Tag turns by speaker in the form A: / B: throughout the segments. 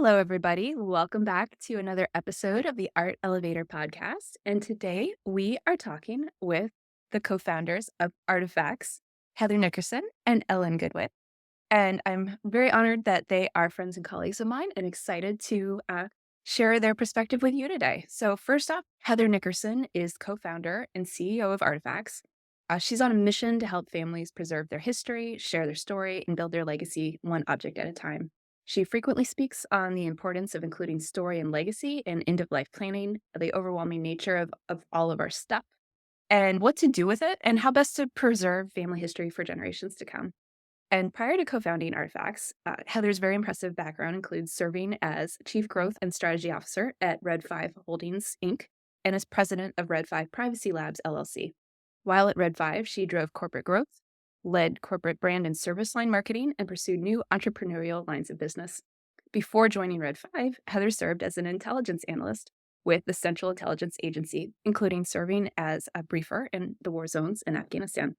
A: Hello, everybody. Welcome back to another episode of the Art Elevator podcast. And today we are talking with the co founders of Artifacts, Heather Nickerson and Ellen Goodwin. And I'm very honored that they are friends and colleagues of mine and excited to share their perspective with you today. So, first off, Heather Nickerson is co founder and CEO of Artifacts. She's on a mission to help families preserve their history, share their story, and build their legacy one object at a time. She frequently speaks on the importance of including story and legacy in end of life planning, the overwhelming nature of all of our stuff, and what to do with it, and how best to preserve family history for generations to come. And prior to co founding Artifacts, Heather's very impressive background includes serving as Chief Growth and Strategy Officer at Red 5 Holdings, Inc., and as President of Red 5 Privacy Labs, LLC. While at Red 5, she drove corporate growth, led corporate brand and service line marketing, and pursued new entrepreneurial lines of business. Before joining Red 5, Heather served as an intelligence analyst with the Central Intelligence Agency, including serving as a briefer in the war zones in Afghanistan.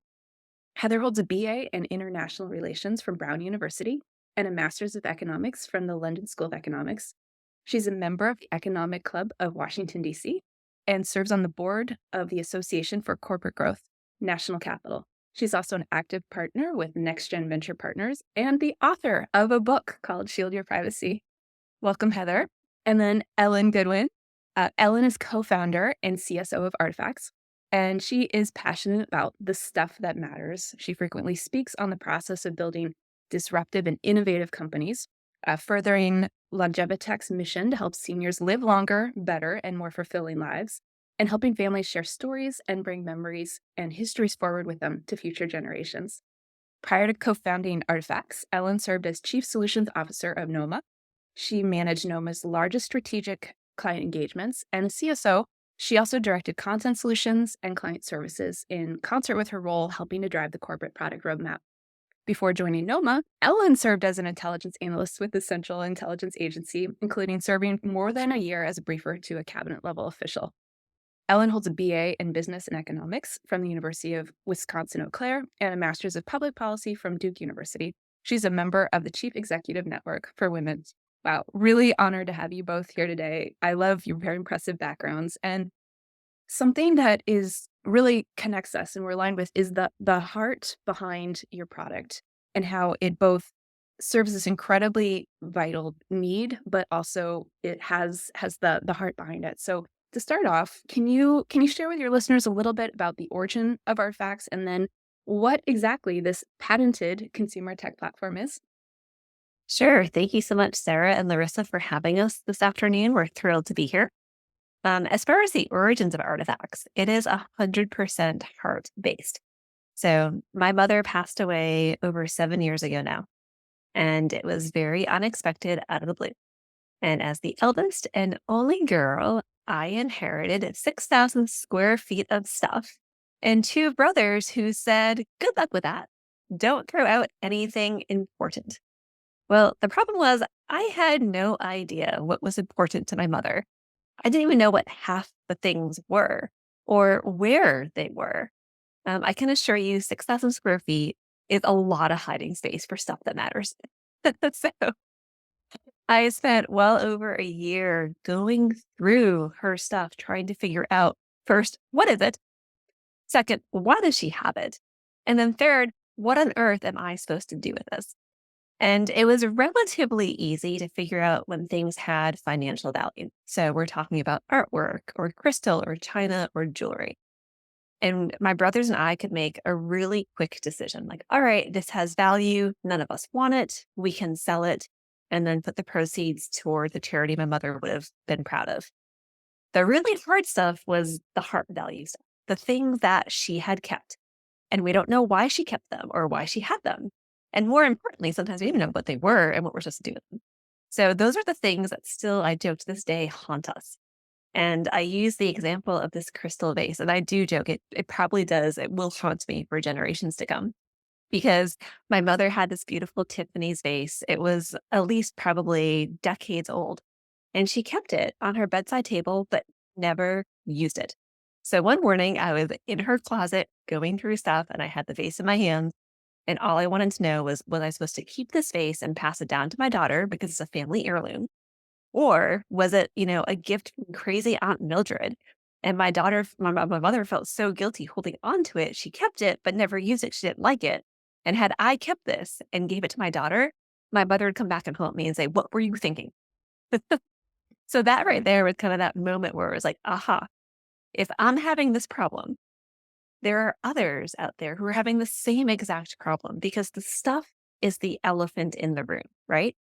A: Heather holds a BA in International Relations from Brown University and a Master's of Economics from the London School of Economics. She's a member of the Economic Club of Washington, D.C., and serves on the board of the Association for Corporate Growth, National Capital. She's also an active partner with Next Gen Venture Partners and the author of a book called Shield Your Privacy. Welcome, Heather. And then Ellen Goodwin. Ellen is co-founder and CSO of Artifacts, and she is passionate about the stuff that matters. She frequently speaks on the process of building disruptive and innovative companies, furthering Longevitech's mission to help seniors live longer, better, and more fulfilling lives, and helping families share stories and bring memories and histories forward with them to future generations. Prior to co-founding Artifacts, Ellen served as Chief Solutions Officer of NOMA. She managed NOMA's largest strategic client engagements, and as CSO, she also directed content solutions and client services in concert with her role helping to drive the corporate product roadmap. Before joining NOMA, Ellen served as an intelligence analyst with the Central Intelligence Agency, including serving more than a year as a briefer to a cabinet-level official. Ellen holds a BA in Business and Economics from the University of Wisconsin-Eau Claire and a Master's of Public Policy from Duke University. She's a member of the Chief Executive Network for Women. Wow, really honored to have you both here today. I love your very impressive backgrounds, and something that is really connects us and we're aligned with is the heart behind your product and how it both serves this incredibly vital need, but also it has the heart behind it. So to start off, can you share with your listeners a little bit about the origin of Artifacts and then what exactly this patented consumer tech platform is?
B: Sure. Thank you so much, Sarah and Larissa, for having us this afternoon. We're thrilled to be here. As far as the origins of Artifacts, it is 100% heart based. So my mother passed away over 7 years ago now, and it was very unexpected out of the blue. And as the eldest and only girl, I inherited 6,000 square feet of stuff and two brothers who said, good luck with that. Don't throw out anything important. Well, the problem was I had no idea what was important to my mother. I didn't even know what half the things were or where they were. I can assure you, 6,000 square feet is a lot of hiding space for stuff that matters. So I spent well over a year going through her stuff, trying to figure out first, what is it? Second, why does she have it? And then third, what on earth am I supposed to do with this? And it was relatively easy to figure out when things had financial value. So we're talking about artwork or crystal or china or jewelry. And my brothers and I could make a really quick decision like, all right, this has value. None of us want it. We can sell it and then put the proceeds toward the charity my mother would have been proud of. The really hard stuff was the heart value stuff, the things that she had kept. And we don't know why she kept them or why she had them. And more importantly, sometimes we even know what they were and what we're supposed to do with them. So those are the things that still, I joke to this day, haunt us. And I use the example of this crystal vase. And I do joke, it probably does, it will haunt me for generations to come. Because my mother had this beautiful Tiffany's vase. It was at least probably decades old. And she kept it on her bedside table, but never used it. So one morning I was in her closet going through stuff and I had the vase in my hand. And all I wanted to know was I supposed to keep this vase and pass it down to my daughter because it's a family heirloom? Or was it, a gift from crazy Aunt Mildred? And my mother felt so guilty holding on to it. She kept it, but never used it. She didn't like it. And had I kept this and gave it to my daughter, my mother would come back and help me and say, "What were you thinking?" So that right there was kind of that moment where it was like, aha, if I'm having this problem, there are others out there who are having the same exact problem because the stuff is the elephant in the room, right?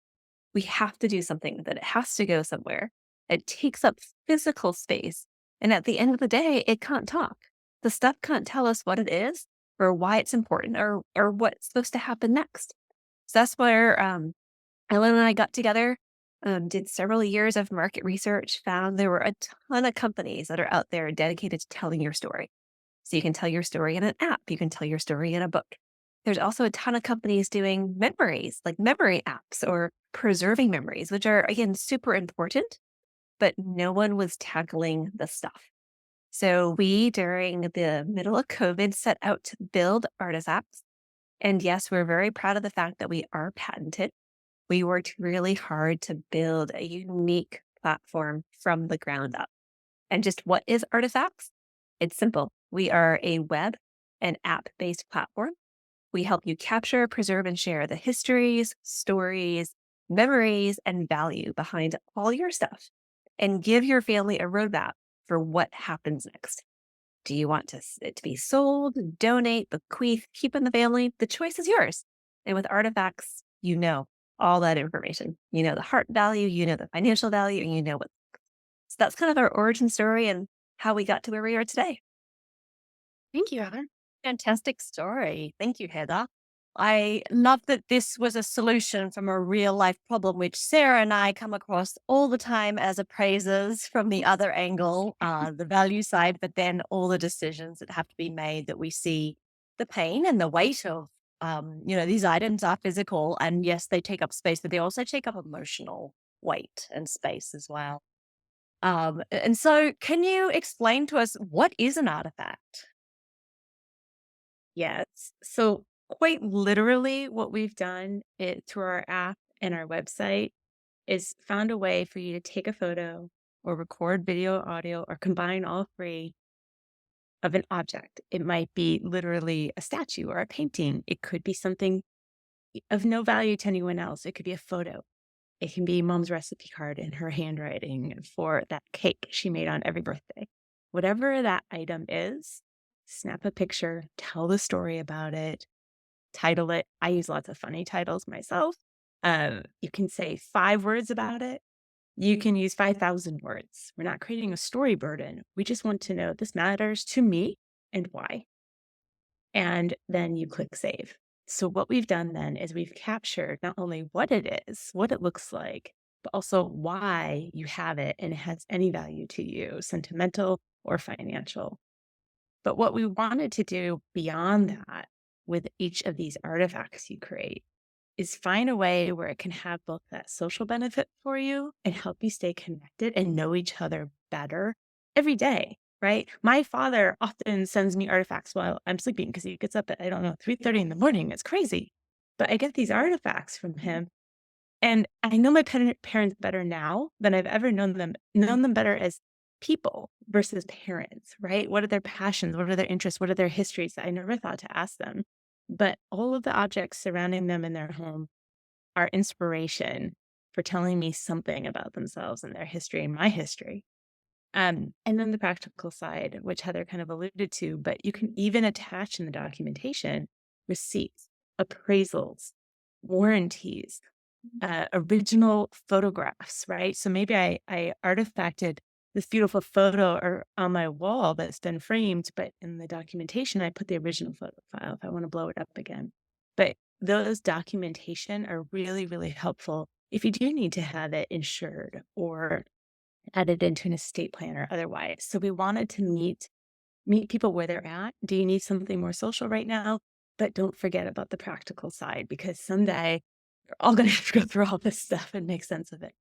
B: We have to do something with it. It has to go somewhere. It takes up physical space. And at the end of the day, it can't talk. The stuff can't tell us what it is or why it's important or what's supposed to happen next. So that's where Ellen and I got together, did several years of market research, found there were a ton of companies that are out there dedicated to telling your story. So you can tell your story in an app, you can tell your story in a book. There's also a ton of companies doing memories, like memory apps or preserving memories, which are, again, super important, but no one was tackling the stuff. So we, during the middle of COVID, set out to build Artifacts. And yes, we're very proud of the fact that we are patented. We worked really hard to build a unique platform from the ground up. And just what is Artifacts? It's simple. We are a web and app based platform. We help you capture, preserve, and share the histories, stories, memories, and value behind all your stuff and give your family a roadmap for what happens next. Do you want it to be sold, donate, bequeath, keep in the family? The choice is yours. And with Artifacts, you know all that information. You know the heart value, you know the financial value, and you know what. So that's kind of our origin story and how we got to where we are today.
A: Thank you, Heather.
C: Fantastic story. Thank you, Heather. I love that this was a solution from a real life problem, which Sarah and I come across all the time as appraisers from the other angle, the value side, but then all the decisions that have to be made that we see the pain and the weight of, these items are physical and yes, they take up space, but they also take up emotional weight and space as well. And so can you explain to us what is an artifact?
A: Yes. So quite literally what we've done through our app and our website is found a way for you to take a photo or record video, audio, or combine all three of an object. It might be literally a statue or a painting. It could be something of no value to anyone else. It could be a photo. It can be mom's recipe card in her handwriting for that cake she made on every birthday. Whatever that item is, snap a picture, tell the story about it, title it. I use lots of funny titles myself. You can say 5 words about it. You can use 5,000 words. We're not creating a story burden. We just want to know this matters to me and why. And then you click save. So what we've done then is we've captured not only what it is, what it looks like, but also why you have it and it has any value to you, sentimental or financial. But what we wanted to do beyond that with each of these artifacts you create is find a way where it can have both that social benefit for you and help you stay connected and know each other better every day, right? My father often sends me artifacts while I'm sleeping because he gets up at, I don't know, 3:30 in the morning. It's crazy. But I get these artifacts from him and I know my parents better now than I've ever known them better as people versus parents, right? What are their passions? What are their interests? What are their histories that I never thought to ask them? But all of the objects surrounding them in their home are inspiration for telling me something about themselves and their history and my history. And then the practical side, which Heather kind of alluded to, but you can even attach in the documentation receipts, appraisals, warranties, original photographs, right? So maybe I artifacted this beautiful photo or on my wall that's been framed, but in the documentation, I put the original photo file if I want to blow it up again. But those documentation are really, really helpful if you do need to have it insured or added into an estate plan or otherwise. So we wanted to meet people where they're at. Do you need something more social right now? But don't forget about the practical side because someday we're all going to have to go through all this stuff and make sense of it.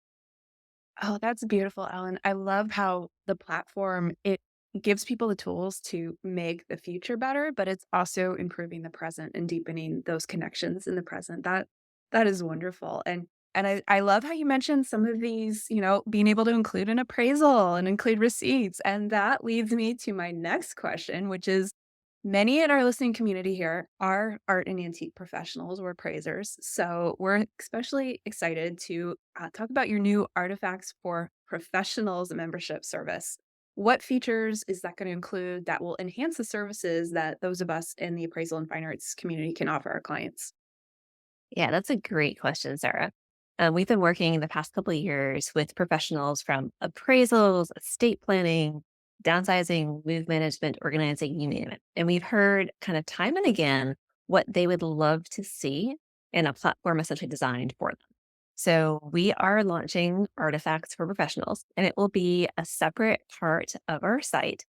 D: Oh, that's beautiful, Ellen. I love how the platform, it gives people the tools to make the future better, but it's also improving the present and deepening those connections in the present. That is wonderful. And And I love how you mentioned some of these, being able to include an appraisal and include receipts. And that leads me to my next question, which is many in our listening community here are art and antique professionals or appraisers. So we're especially excited to talk about your new Artifacts for Professionals membership service. What features is that going to include that will enhance the services that those of us in the appraisal and fine arts community can offer our clients?
B: Yeah, that's a great question, Sarah. We've been working the past couple of years with professionals from appraisals, estate planning, downsizing, move management, organizing, you name it. And we've heard kind of time and again what they would love to see in a platform essentially designed for them. So we are launching Artifacts for Professionals, and it will be a separate part of our site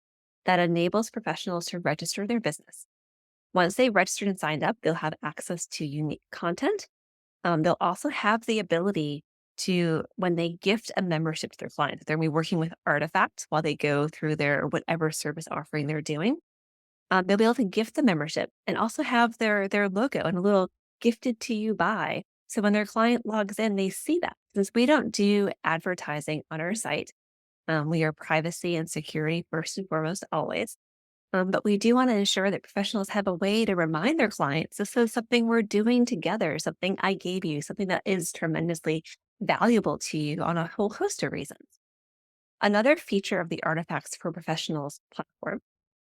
B: that enables professionals to register their business. Once they've registered and signed up, they'll have access to unique content. They'll also have the ability to, when they gift a membership to their clients, they're going to be working with Artifacts while they go through their whatever service offering they're doing. They'll be able to gift the membership and also have their logo and a little gifted to you by. So when their client logs in, they see that. Since we don't do advertising on our site, we are privacy and security first and foremost always. But we do want to ensure that professionals have a way to remind their clients this is something we're doing together, something I gave you, something that is tremendously valuable to you on a whole host of reasons. Another feature of the Artifacts for Professionals platform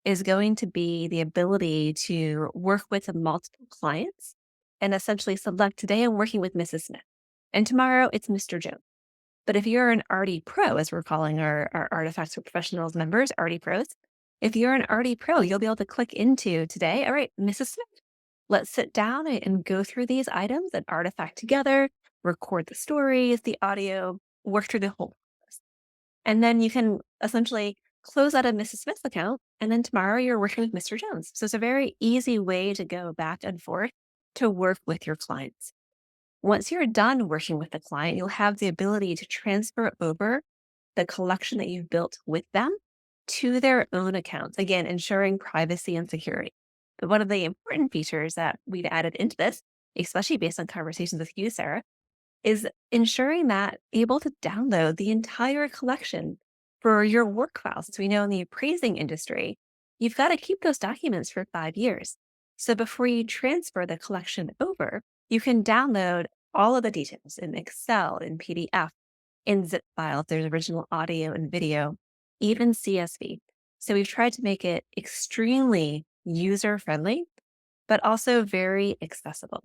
B: is going to be the ability to work with multiple clients and essentially select today I'm working with Mrs. Smith and tomorrow it's Mr. Jones. But if you're an Artie Pro, as we're calling our Artifacts for Professionals members, Artie Pros, if you're an Artie Pro, you'll be able to click into today, all right, Mrs. Smith, let's sit down and go through these items and artifact together, record the stories, the audio, work through the whole process. And then you can essentially close out a Mrs. Smith's account, and then tomorrow you're working with Mr. Jones. So it's a very easy way to go back and forth to work with your clients. Once you're done working with the client, you'll have the ability to transfer over the collection that you've built with them to their own accounts, again, ensuring privacy and security. But one of the important features that we've added into this, especially based on conversations with you, Sarah, is ensuring that able to download the entire collection for your work files. So we know in the appraising industry, you've got to keep those documents for 5 years. So before you transfer the collection over, you can download all of the details in Excel, in PDF, in zip files. There's original audio and video, even CSV. So we've tried to make it extremely user friendly, but also very accessible.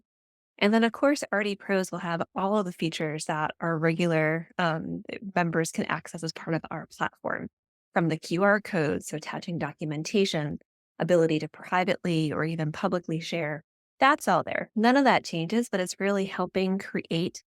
B: And then, of course, RD Pros will have all of the features that our regular members can access as part of our platform, from the QR codes, so attaching documentation, ability to privately or even publicly share. That's all there. None of that changes, but it's really helping create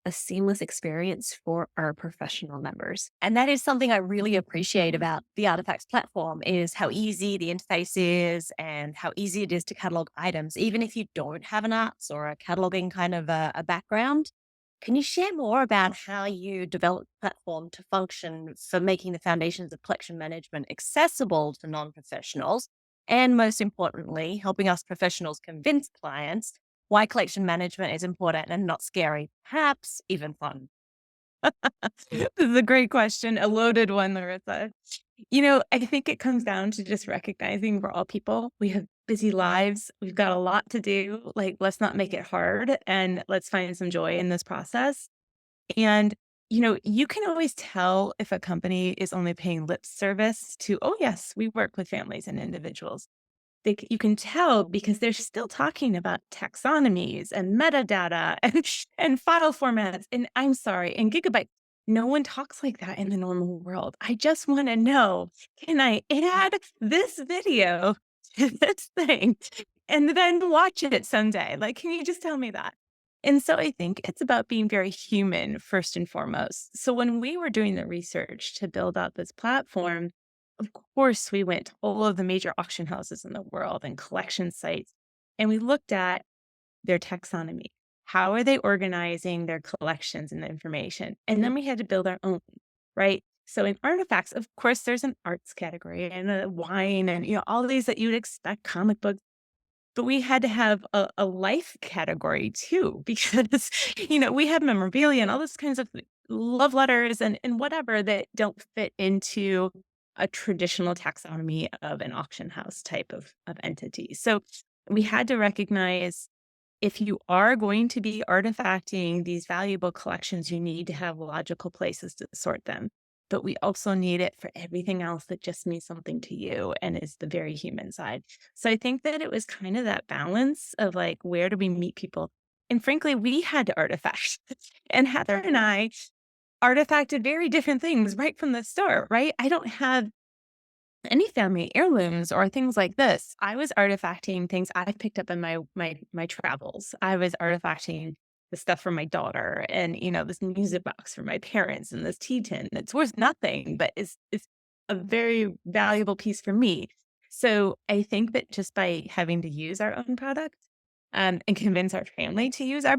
B: a seamless experience for our professional members.
C: And that is something I really appreciate about the Artifacts platform is how easy the interface is and how easy it is to catalog items, even if you don't have an arts or a cataloging kind of a background. Can you share more about how you developed the platform to function for making the foundations of collection management accessible to non-professionals? And most importantly, helping us professionals convince clients why collection management is important and not scary, perhaps even fun.
D: This is a great question, a loaded one, Larissa. I think it comes down to just recognizing we're all people. We have busy lives. We've got a lot to do. Like, let's not make it hard and let's find some joy in this process. And, you can always tell if a company is only paying lip service to, oh, yes, we work with families and individuals. You can tell because they're still talking about taxonomies and metadata and file formats. And I'm sorry, and gigabyte. No one talks like that in the normal world. I just want to know, can I add this video to this thing and then watch it someday? Like, can you just tell me that? And so I think it's about being very human first and foremost. So when we were doing the research to build out this platform, of course, we went to all of the major auction houses in the world and collection sites, and we looked at their taxonomy. How are they organizing their collections and the information? And then we had to build our own, right? So in artifacts, of course, there's an arts category and a wine and all these that you'd expect, comic books. But we had to have a life category too, because, we have memorabilia and all those kinds of love letters and whatever that don't fit into a traditional taxonomy of an auction house type of entity. So we had to recognize if you are going to be artifacting these valuable collections, you need to have logical places to sort them. But we also need it for everything else that just means something to you and is the very human side. So I think that it was kind of that balance of like, where do we meet people? And frankly, we had to artifact. And Heather and I artifacted very different things right from the start, right? I don't have any family heirlooms or things like this. I was artifacting things I picked up in my travels. I was artifacting the stuff for my daughter and, this music box for my parents and this tea tin that's worth nothing, but is a very valuable piece for me. So I think that just by having to use our own product and convince our family to use our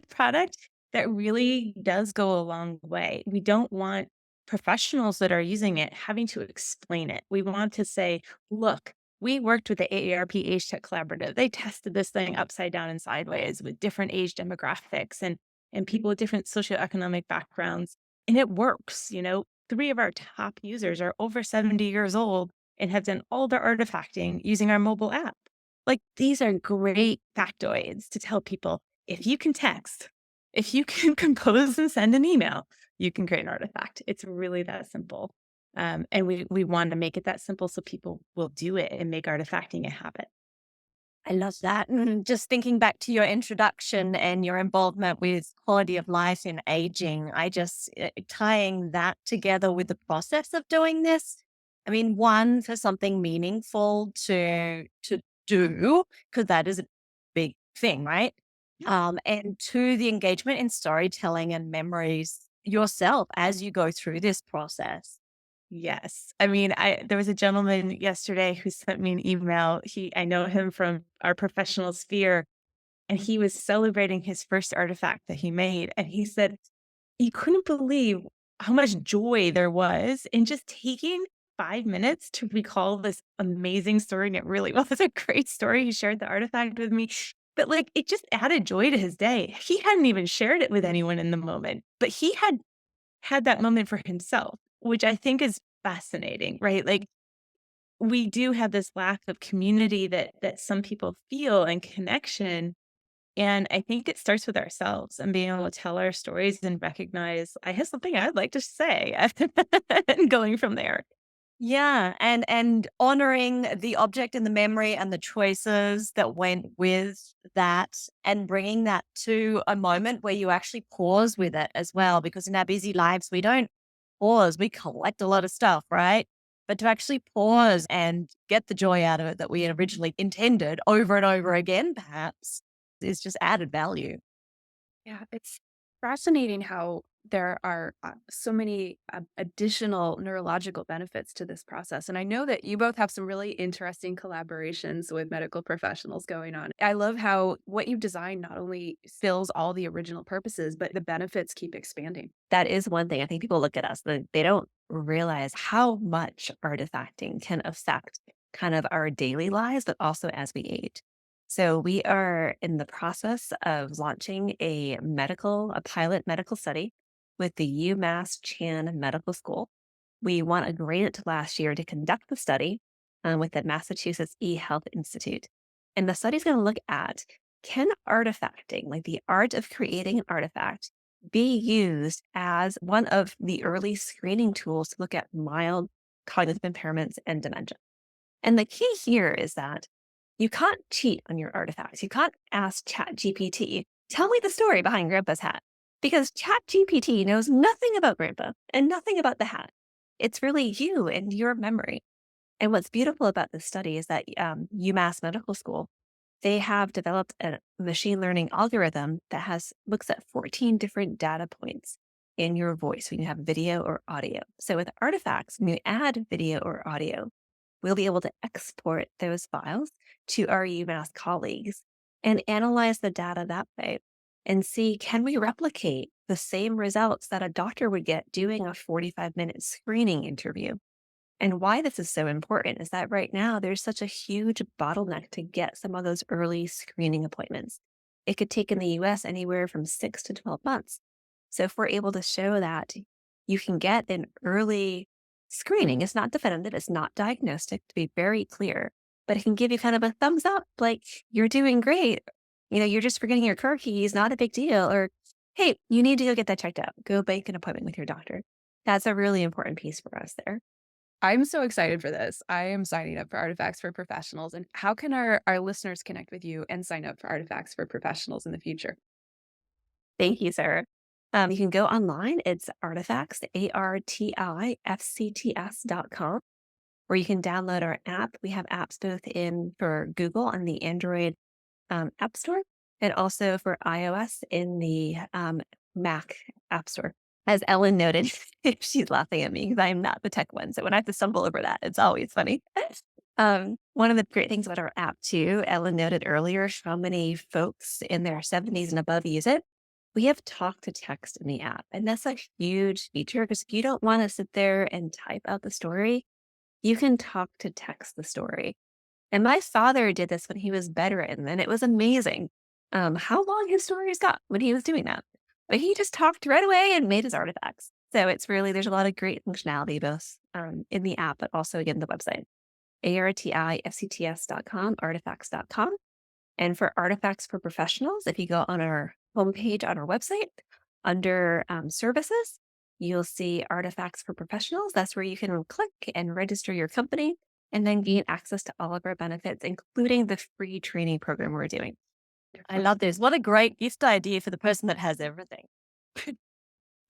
D: product, that really does go a long way. We don't want professionals that are using it having to explain it. We want to say, look, we worked with the AARP Age Tech Collaborative. They tested this thing upside down and sideways with different age demographics and people with different socioeconomic backgrounds. And it works. 3 of our top users are over 70 years old and have done all their artifacting using our mobile app. Like, these are great factoids to tell people if you can text, if you can compose and send an email, you can create an artifact. It's really that simple. And we want to make it that simple so people will do it and make artifacting a habit.
C: I love that. And just thinking back to your introduction and your involvement with quality of life in aging, tying that together with the process of doing this. I mean, one, for something meaningful to do, because that is a big thing, right? And two, the engagement in storytelling and memories yourself as you go through this process.
D: Yes. I mean, there was a gentleman yesterday who sent me an email. I know him from our professional sphere, and he was celebrating his first artifact that he made. And he said he couldn't believe how much joy there was in just taking 5 minutes to recall this amazing story. And it really was a great story. He shared the artifact with me, but like it just added joy to his day. He hadn't even shared it with anyone in the moment, but he had that moment for himself, which I think is fascinating, right? Like we do have this lack of community that some people feel and connection. And I think it starts with ourselves and being able to tell our stories and recognize I have something I'd like to say and going from there.
C: Yeah, and honoring the object in the memory and the choices that went with that, and bringing that to a moment where you actually pause with it as well. Because in our busy lives, we don't pause, we collect a lot of stuff, right? But to actually pause and get the joy out of it that we had originally intended over and over again, perhaps, is just added value.
A: Yeah, it's fascinating how there are so many additional neurological benefits to this process. And I know that you both have some really interesting collaborations with medical professionals going on. I love how what you've designed not only fills all the original purposes, but the benefits keep expanding.
B: That is one thing. I think people look at us, they don't realize how much artifacting can affect kind of our daily lives, but also as we age. So we are in the process of launching a pilot medical study with the UMass Chan Medical School. We won a grant last year to conduct the study with the Massachusetts eHealth Institute. And the study is going to look at, can artifacting, like the art of creating an artifact, be used as one of the early screening tools to look at mild cognitive impairments and dementia. And the key here is that you can't cheat on your artifacts. You can't ask ChatGPT, tell me the story behind Grandpa's hat, because ChatGPT knows nothing about Grandpa and nothing about the hat. It's really you and your memory. And what's beautiful about this study is that UMass Medical School, they have developed a machine learning algorithm that looks at 14 different data points in your voice when you have video or audio. So with artifacts, when you add video or audio, we'll be able to export those files to our UMass colleagues and analyze the data that way and see, can we replicate the same results that a doctor would get doing a 45-minute screening interview? And why this is so important is that right now there's such a huge bottleneck to get some of those early screening appointments. It could take in the US anywhere from 6 to 12 months. So if we're able to show that you can get an early screening, it's not definitive, it's not diagnostic, to be very clear, but it can give you kind of a thumbs up, like you're doing great. You're just forgetting your car keys, not a big deal. Or, hey, you need to go get that checked out. Go make an appointment with your doctor. That's a really important piece for us there.
A: I'm so excited for this. I am signing up for Artifacts for Professionals. And how can our listeners connect with you and sign up for Artifacts for Professionals in the future?
B: Thank you, Sarah. You can go online. It's Artifacts, ARTIFCTS.com, or you can download our app. We have apps both in for Google on the Android App Store and also for iOS in the Mac App Store. As Ellen noted, she's laughing at me because I'm not the tech one. So when I have to stumble over that, it's always funny. One of the great things about our app, too, Ellen noted earlier how many folks in their 70s and above use it. We have talk to text in the app, and that's a huge feature because if you don't want to sit there and type out the story, you can talk to text the story. And my father did this when he was bedridden, and it was amazing how long his stories got when he was doing that. But he just talked right away and made his artifacts. So it's really, there's a lot of great functionality both in the app, but also again, the website, ARTIFCTS.com, artifacts.com. And for Artifacts for Professionals, if you go on our homepage on our website under services, you'll see Artifacts for Professionals. That's where you can click and register your company and then gain access to all of our benefits, including the free training program we're doing.
C: I love this. What a great gift idea for the person that has everything.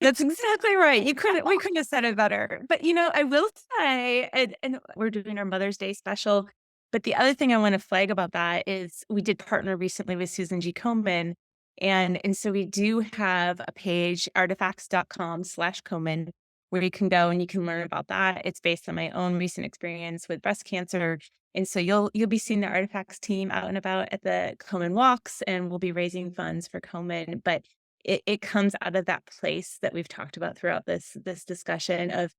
D: That's exactly right. We couldn't have said it better. But I will say, and we're doing our Mother's Day special. But the other thing I want to flag about that is we did partner recently with Susan G. Komen. And so we do have a page, artifacts.com/Komen, where you can go and you can learn about that. It's based on my own recent experience with breast cancer. And so you'll be seeing the Artifacts team out and about at the Komen walks, and we'll be raising funds for Komen. But it comes out of that place that we've talked about throughout this discussion of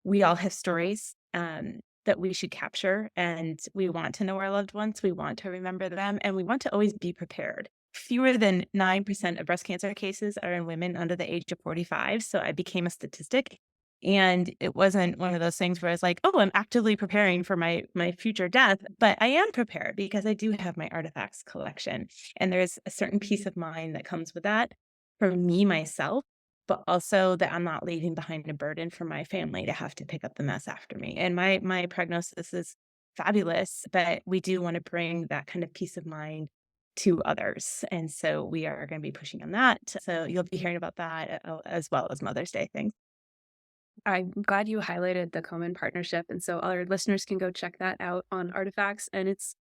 D: we all have stories that we should capture, and we want to know our loved ones. We want to remember them, and we want to always be prepared. Fewer than 9% of breast cancer cases are in women under the age of 45. So I became a statistic. And it wasn't one of those things where I was like, oh, I'm actively preparing for my future death. But I am prepared because I do have my artifacts collection. And there's a certain peace of mind that comes with that for me, myself, but also that I'm not leaving behind a burden for my family to have to pick up the mess after me. And my prognosis is fabulous, but we do want to bring that kind of peace of mind to others. And so we are going to be pushing on that. So you'll be hearing about that as well as Mother's Day things.
A: I'm glad you highlighted the Komen partnership. And so our listeners can go check that out on Artifacts. And it's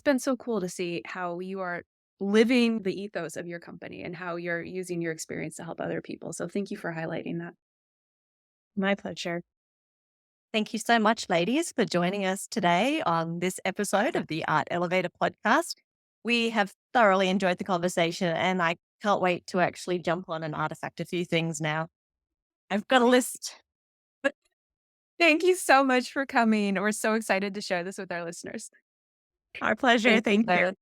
A: been so cool to see how you are living the ethos of your company and how you're using your experience to help other people. So thank you for highlighting that.
C: My pleasure. Thank you so much, ladies, for joining us today on this episode of the Art Elevator podcast. We have thoroughly enjoyed the conversation, and I can't wait to actually jump on and artifact a few things now. I've got a list.
A: Thank you so much for coming. We're so excited to share this with our listeners.
C: Our pleasure. Thank you.